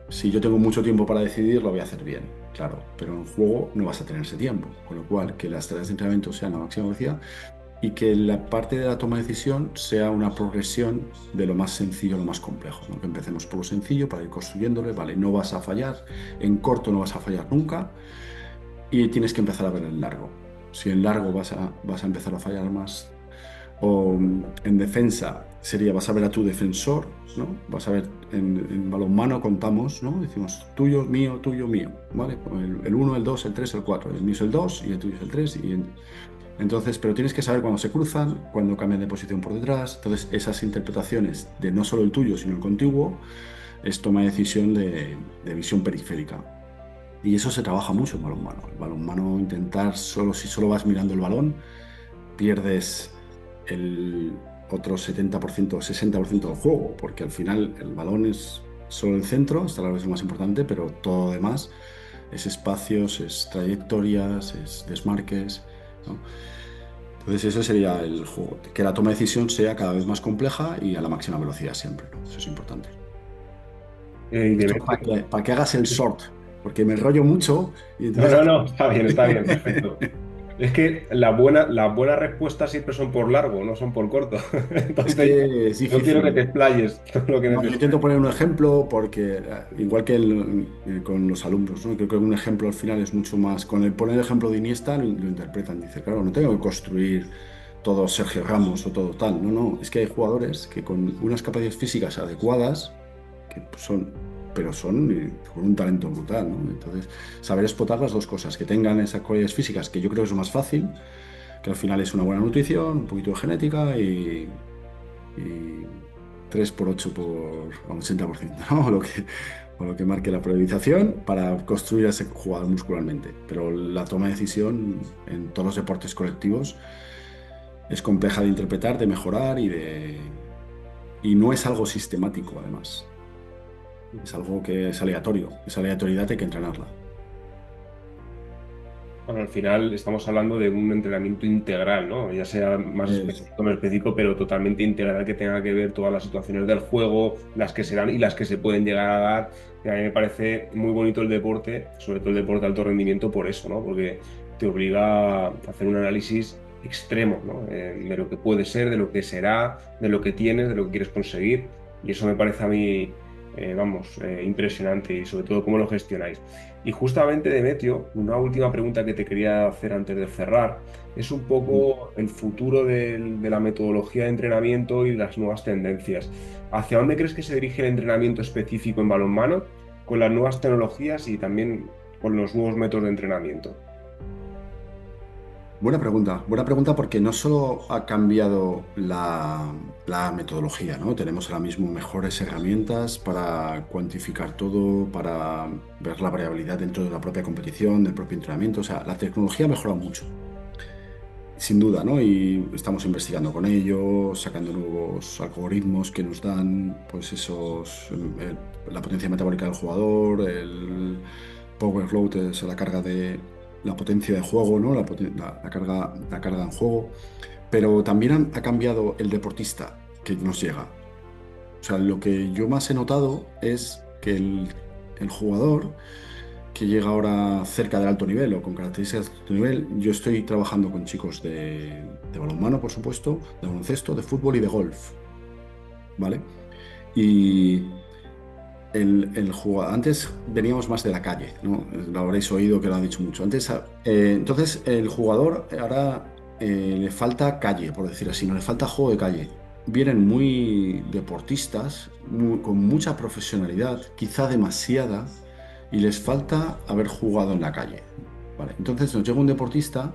Si yo tengo mucho tiempo para decidir, lo voy a hacer bien, claro, pero en juego no vas a tener ese tiempo, con lo cual que las tareas de entrenamiento sean a máxima velocidad y que la parte de la toma de decisión sea una progresión de lo más sencillo a lo más complejo, ¿no? Que empecemos por lo sencillo para ir construyéndole, vale, no vas a fallar, en corto no vas a fallar nunca y tienes que empezar a ver el largo. Si en largo vas a empezar a fallar más, o en defensa vas a ver a tu defensor, ¿no? Vas a ver en balonmano contamos, ¿no? Decimos tuyo, mío, ¿vale? El 1, el 2, el 3, el 4. El mío es el 2 y el tuyo es el 3. Entonces, pero tienes que saber cuándo se cruzan, cuándo cambian de posición por detrás. Entonces, esas interpretaciones de no solo el tuyo, sino el contiguo, es toma de decisión de visión periférica. Y eso se trabaja mucho en balonmano. El balonmano, si solo vas mirando el balón, pierdes el otro 70%, 60% del juego, porque al final el balón es solo el centro, está la vez más importante, pero todo lo demás es espacios, es trayectorias, es desmarques, ¿no? Entonces eso sería el juego, que la toma de decisión sea cada vez más compleja y a la máxima velocidad siempre, ¿no? Eso es importante. Y Esto debe- para que hagas el short, porque me enrollo mucho y No, entonces... no, no, está bien, perfecto. Es que las buenas respuestas siempre son por largo, no son por corto. Es Entonces, que es no quiero que te difícil. explayes todo lo que No, yo necesites. intento poner un ejemplo porque, igual que con los alumnos, ¿no? Creo que un ejemplo al final es mucho más. Con el poner el ejemplo de Iniesta lo interpretan. Dice, claro, no tengo que construir todo Sergio Ramos o todo tal. No, no. Es que hay jugadores que con unas capacidades físicas adecuadas, pero son con un talento brutal, ¿no? Entonces, saber explotar las dos cosas, que tengan esas cualidades físicas, que yo creo que es lo más fácil, que al final es una buena nutrición, un poquito de genética y 3 por 8 por 80%, ¿no? O lo que marque la priorización para construir a ese jugador muscularmente. Pero la toma de decisión en todos los deportes colectivos es compleja de interpretar, de mejorar y no es algo sistemático, además. Es algo que es aleatorio. Esa aleatoriedad hay que entrenarla. Bueno, al final estamos hablando de un entrenamiento integral, ¿no? Ya sea más Es- específico, menos específico, pero totalmente integral que tenga que ver todas las situaciones del juego, las que se dan y las que se pueden llegar a dar. Y a mí me parece muy bonito el deporte, sobre todo el deporte de alto rendimiento, por eso, ¿no? Porque te obliga a hacer un análisis extremo, ¿no? De lo que puede ser, de lo que será, de lo que tienes, de lo que quieres conseguir. Y eso me parece a mí, vamos, impresionante y sobre todo cómo lo gestionáis. Y justamente, Demetrio, una última pregunta que te quería hacer antes de cerrar es un poco el futuro de la metodología de entrenamiento y las nuevas tendencias. ¿Hacia dónde crees que se dirige el entrenamiento específico en balonmano con las nuevas tecnologías y también con los nuevos métodos de entrenamiento? Buena pregunta porque no solo ha cambiado la metodología, ¿no? Tenemos ahora mismo mejores herramientas para cuantificar todo, para ver la variabilidad dentro de la propia competición, del propio entrenamiento. O sea, la tecnología ha mejorado mucho, sin duda, ¿no? Y estamos investigando con ello, sacando nuevos algoritmos que nos dan, pues la potencia metabólica del jugador, el power load, es la carga de la potencia de juego, ¿no? La carga en juego. Pero también ha cambiado el deportista que nos llega. O sea, lo que yo más he notado es que el jugador que llega ahora cerca del alto nivel o con características de alto nivel, yo estoy trabajando con chicos de balonmano, por supuesto, de baloncesto, de fútbol y de golf, ¿vale? Y el jugador, antes veníamos más de la calle, ¿no? Lo habréis oído que lo han dicho mucho. Entonces, el jugador ahora le falta calle, por decir así, no le falta juego de calle. Vienen muy deportistas, con mucha profesionalidad, quizá demasiada, y les falta haber jugado en la calle. ¿Vale? Entonces nos llega un deportista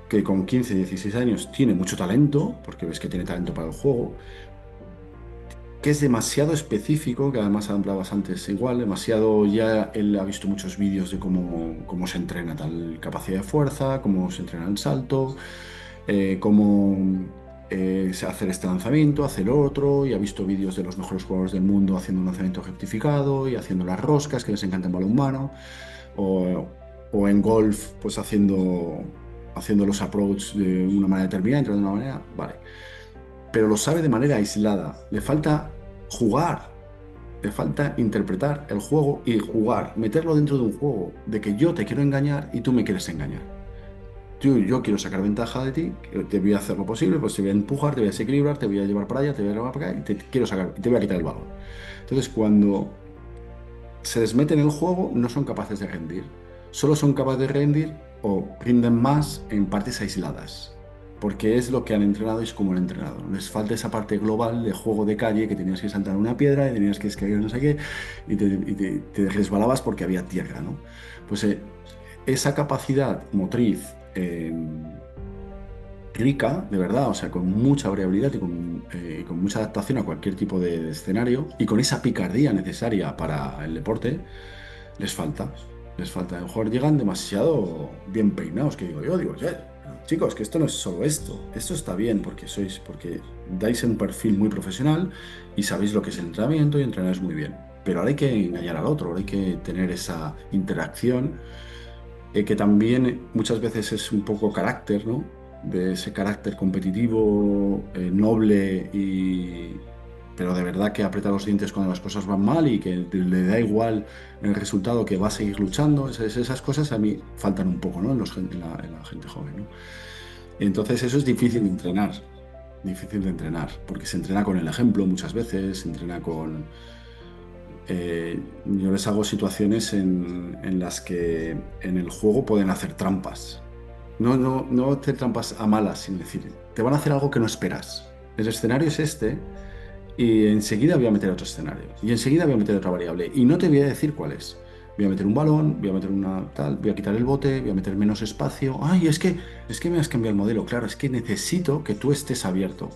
que con 15, 16 años tiene mucho talento, porque ves que tiene talento para el juego, que es demasiado específico, que además hablabas antes igual, demasiado, ya él ha visto muchos vídeos de cómo se entrena tal capacidad de fuerza, cómo se entrena el salto, cómo se hace este lanzamiento, hace el otro, y ha visto vídeos de los mejores jugadores del mundo haciendo un lanzamiento rectificado y haciendo las roscas, que les encanta en balonmano, o, o en golf, pues haciendo los approach de una manera determinada, entrando de una manera, vale, pero lo sabe de manera aislada. Le falta jugar, le falta interpretar el juego y jugar, meterlo dentro de un juego de que yo te quiero engañar y tú me quieres engañar. Yo quiero sacar ventaja de ti, que te voy a hacer lo posible, pues te voy a empujar, te voy a desequilibrar, te voy a llevar para allá, te voy a llevar para acá y te quiero sacar, y te voy a quitar el balón. Entonces, cuando se les mete en el juego, no son capaces de rendir. Solo son capaces de rendir o rinden más en partes aisladas. Porque es lo que han entrenado y es como han entrenado. Les falta esa parte global de juego de calle que tenías que saltar una piedra y tenías que escalar no sé qué te resbalabas porque había tierra, ¿no? Pues esa capacidad motriz rica, de verdad, o sea, con mucha variabilidad y con mucha adaptación a cualquier tipo de escenario y con esa picardía necesaria para el deporte, les falta. Les falta. A lo mejor llegan demasiado bien peinados, que digo, chicos, que esto no es solo esto está bien porque dais un perfil muy profesional y sabéis lo que es el entrenamiento y entrenáis muy bien. Pero ahora hay que engañar al otro, ahora hay que tener esa interacción que también muchas veces es un poco carácter, ¿no? De ese carácter competitivo, noble, pero de verdad que aprieta los dientes cuando las cosas van mal y que le da igual el resultado, que va a seguir luchando. Esas cosas a mí faltan un poco, ¿no? En la gente joven, ¿no? Entonces eso es difícil de entrenar, porque se entrena con el ejemplo muchas veces, se entrena yo les hago situaciones en las que en el juego pueden hacer trampas. No hacer trampas a malas, sin decir, te van a hacer algo que no esperas. El escenario es este y enseguida voy a meter otro escenario y enseguida voy a meter otra variable y no te voy a decir cuál es. Voy a meter un balón, voy a meter una tal, voy a quitar el bote, voy a meter menos espacio. Ay, es que me has cambiado el modelo. Claro, es que necesito que tú estés abierto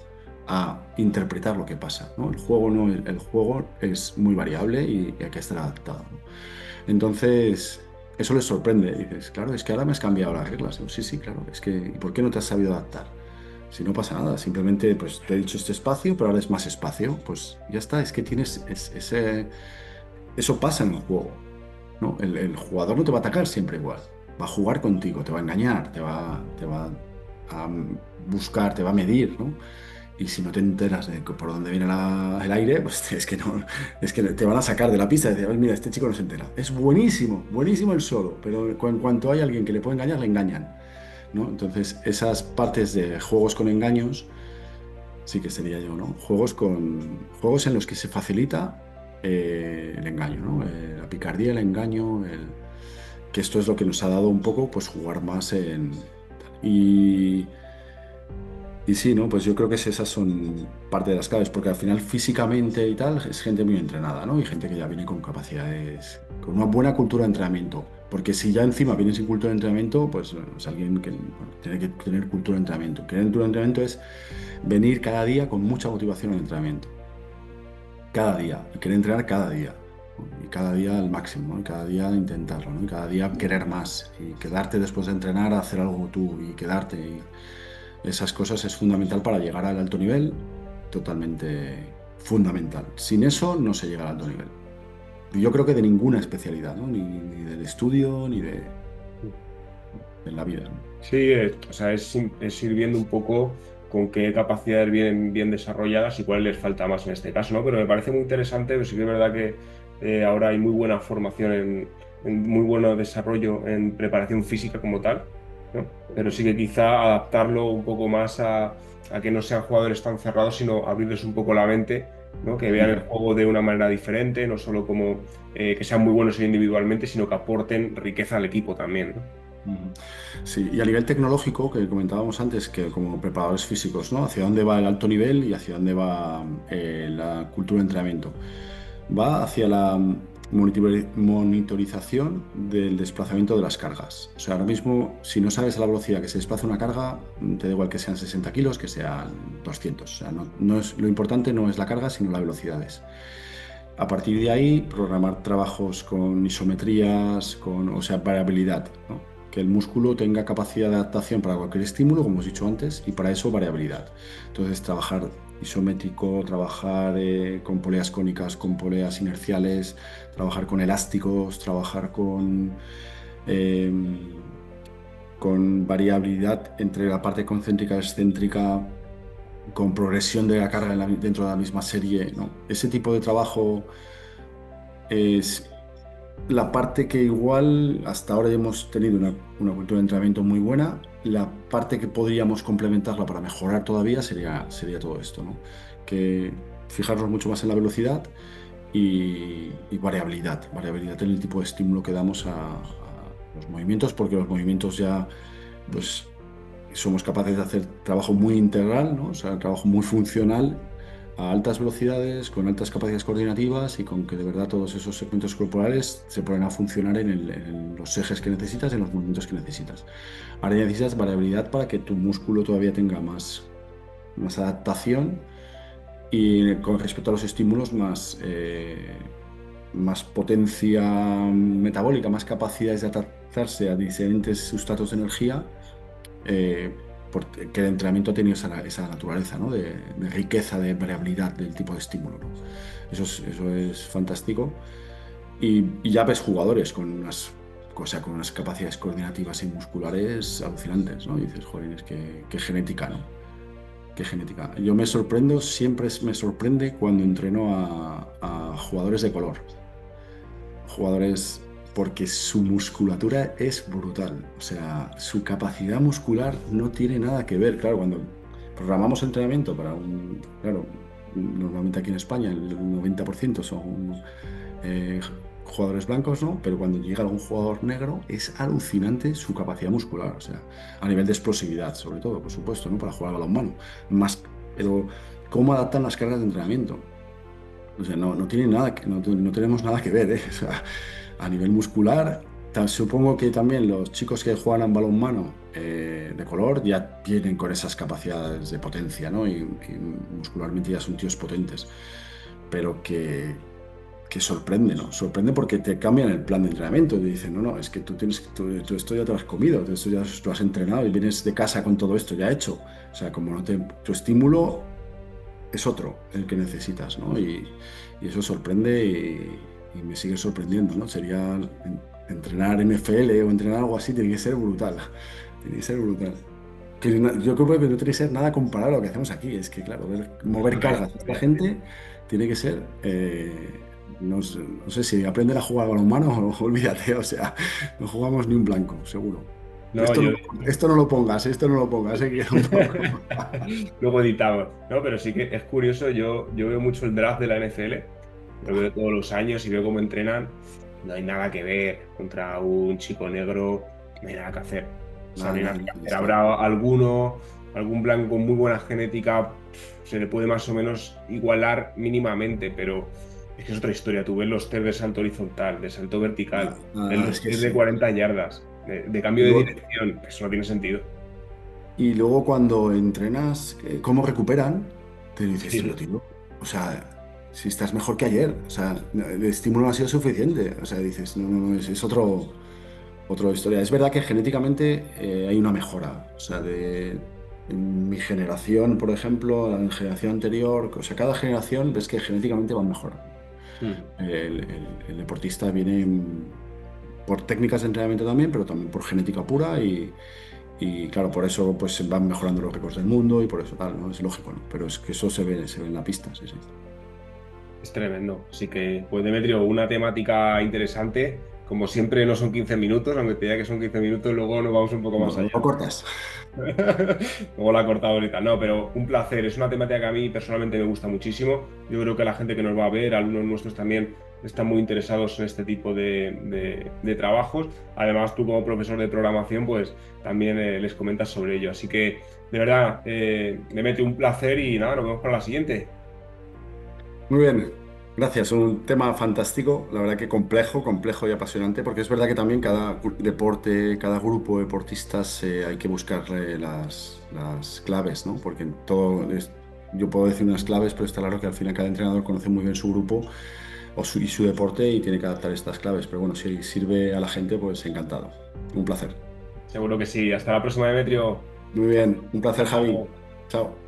a interpretar lo que pasa, ¿no? El juego no, el juego es muy variable y hay que estar adaptado, ¿no? Entonces, eso les sorprende. Dices, claro, es que ahora me has cambiado las reglas. Digo, sí, sí, claro. Es que, ¿y por qué no te has sabido adaptar? Si no pasa nada, simplemente pues te he dicho este espacio, pero ahora es más espacio. Pues ya está, es que tienes eso pasa en el juego, ¿no? El jugador no te va a atacar siempre igual. Va a jugar contigo, te va a engañar, te va a buscar, te va a medir, ¿no? Y si no te enteras de por dónde viene el aire, pues es que no, es que te van a sacar de la pista y decir, mira, este chico no se entera. Es buenísimo, buenísimo el solo, pero en cuanto hay alguien que le puede engañar, le engañan. ¿no? Entonces, esas partes de juegos con engaños, sí que sería yo, ¿no? Juegos en los que se facilita el engaño, ¿no? La picardía, el engaño, que esto es lo que nos ha dado un poco, pues jugar más en... Y, y sí, ¿no? Pues yo creo que esas son parte de las claves, porque al final físicamente y tal es gente muy entrenada, ¿no? Y gente que ya viene con capacidades, con una buena cultura de entrenamiento. Porque si ya encima viene sin cultura de entrenamiento, pues es alguien que bueno, tiene que tener cultura de entrenamiento. Que cultura de entrenamiento es venir cada día con mucha motivación al entrenamiento. Cada día. Y querer entrenar cada día. ¿No? Y cada día al máximo, ¿no? Y cada día intentarlo, ¿no? Y cada día querer más. Y quedarte después de entrenar a hacer algo tú. Y quedarte. Y esas cosas es fundamental para llegar al alto nivel. Totalmente fundamental. Sin eso no se llega al alto nivel. Y yo creo que de ninguna especialidad, ¿no? Ni del estudio, ni de la vida, ¿no? Sí, o sea, es ir viendo un poco con qué capacidades vienen bien desarrolladas y cuáles les falta más en este caso, ¿no? Pero me parece muy interesante, pero sí que es verdad que ahora hay muy buena formación en muy buen desarrollo en preparación física como tal, ¿no? Pero sí que quizá adaptarlo un poco más a que no sean jugadores tan cerrados, sino abrirles un poco la mente, ¿no? Que vean el juego de una manera diferente, no solo como que sean muy buenos individualmente, sino que aporten riqueza al equipo también, ¿no? Ujú. Sí, y a nivel tecnológico, que comentábamos antes, que como preparadores físicos, ¿no? Hacia dónde va el alto nivel y hacia dónde va la cultura de entrenamiento. Va hacia la monitorización del desplazamiento de las cargas. O sea, ahora mismo, si no sabes a la velocidad que se desplaza una carga, te da igual que sean 60 kilos, que sean 200. O sea, no es, lo importante no es la carga, sino las velocidades. A partir de ahí, programar trabajos con isometrías, o sea, variabilidad, ¿no? Que el músculo tenga capacidad de adaptación para cualquier estímulo, como hemos dicho antes, y para eso variabilidad. Entonces, trabajar isométrico, trabajar con poleas cónicas, con poleas inerciales, trabajar con elásticos, trabajar eh, con variabilidad entre la parte concéntrica y excéntrica, con progresión de la carga dentro de la misma serie, ¿no? Ese tipo de trabajo es la parte que igual hasta ahora hemos tenido una cultura de entrenamiento muy buena. La parte que podríamos complementarla para mejorar todavía sería todo esto, ¿no? Que fijarnos mucho más en la velocidad y variabilidad en el tipo de estímulo que damos a los movimientos, porque los movimientos ya, pues, somos capaces de hacer trabajo muy integral, ¿no? O sea, trabajo muy funcional a altas velocidades, con altas capacidades coordinativas y con que de verdad todos esos segmentos corporales se ponen a funcionar en los ejes que necesitas, en los movimientos que necesitas. Ahora ya necesitas variabilidad para que tu músculo todavía tenga más adaptación y con respecto a los estímulos más potencia metabólica, más capacidades de adaptarse a diferentes sustratos de energía, porque el entrenamiento ha tenido esa naturaleza, ¿no? De riqueza, de variabilidad del tipo de estímulo, ¿no? Eso es fantástico. Y ya ves jugadores o sea, con unas capacidades coordinativas y musculares alucinantes, ¿no? Y dices, joder, qué genética, ¿no? Qué genética. Yo me sorprendo, siempre me sorprende cuando entreno a jugadores de color. Jugadores porque su musculatura es brutal. O sea, su capacidad muscular no tiene nada que ver. Claro, cuando programamos entrenamiento para claro, normalmente aquí en España el 90% son jugadores blancos, ¿no? Pero cuando llega algún jugador negro es alucinante su capacidad muscular. O sea, a nivel de explosividad, sobre todo, por supuesto, ¿no? Para jugar a balonmano. Más, pero ¿cómo adaptan las cargas de entrenamiento? O sea, no tiene nada no tenemos nada que ver, ¿eh? O sea, a nivel muscular, supongo que también los chicos que juegan en balonmano de color ya vienen con esas capacidades de potencia, ¿no? Y muscularmente ya son tíos potentes. Pero que sorprende, ¿no? Sorprende porque te cambian el plan de entrenamiento. Te dicen, no, es que tú esto ya te lo has comido, tú esto ya lo has entrenado y vienes de casa con todo esto ya hecho. O sea, como tu estímulo es otro el que necesitas, ¿no? Y eso sorprende y me sigue sorprendiendo, ¿no? Sería entrenar NFL o entrenar algo así, tiene que ser brutal. Tiene que ser brutal. Yo creo que no tiene que ser nada comparado a lo que hacemos aquí. Es que, claro, mover cargas a esta gente tiene que ser. No sé si aprender a jugar balonmano o olvídate, o sea, no jugamos ni un blanco, seguro. No, yo... Esto no lo pongas, que queda un poco. Luego editamos. No, pero sí que es curioso, yo veo mucho el draft de la NFL, lo veo todos los años y veo cómo entrenan. No hay nada que ver contra un chico negro, no hay nada que hacer. O sea, Nada, no hay nada nada, que hacer. está. Habrá algún blanco con muy buena genética, se le puede más o menos igualar mínimamente, pero es que es otra historia. Tú ves los test de salto horizontal, de salto vertical, ves Es los que test de sí. 40 yardas, de Y cambio de luego, dirección, eso no tiene sentido. y luego cuando entrenas, cómo recuperan, te dices, pero Sí. tío, o sea, si estás mejor que ayer, o sea, el estímulo no ha sido suficiente, o sea, dices, no, no, no, es otra historia. Es verdad que genéticamente hay una mejora, o sea, en mi generación, por ejemplo, en la generación anterior, o sea, cada generación ves que genéticamente van mejorando. Mm. El deportista viene por técnicas de entrenamiento también, pero también por genética pura y claro, por eso pues se van mejorando los récords del mundo y por eso tal, ¿no? Es lógico, ¿no? Pero es que eso se ve en la pista, sí, sí. Es tremendo. Así que, pues Demetrio, una temática interesante. Como siempre, no son 15 minutos, aunque te diga que son 15 minutos, luego nos vamos un poco más No allá. lo cortas. Luego la he cortado ahorita. No, pero un placer. Es una temática que a mí personalmente me gusta muchísimo. Yo creo que la gente que nos va a ver, alumnos nuestros también, están muy interesados en este tipo de trabajos. Además, tú como profesor de programación, pues también les comentas sobre ello. Así que, de verdad, Demetrio, un placer y nada, nos vemos para la siguiente. Muy bien, gracias. Un tema fantástico, la verdad que complejo, complejo y apasionante, porque es verdad que también cada deporte, cada grupo de deportistas hay que buscarle las claves, ¿no? Porque yo puedo decir unas claves, pero está claro que al final cada entrenador conoce muy bien su grupo y su deporte y tiene que adaptar estas claves. Pero bueno, si sirve a la gente, pues encantado. Un placer. Seguro que sí. Hasta la próxima, Demetrio. Muy bien, un placer, Javi. Chao. Chao.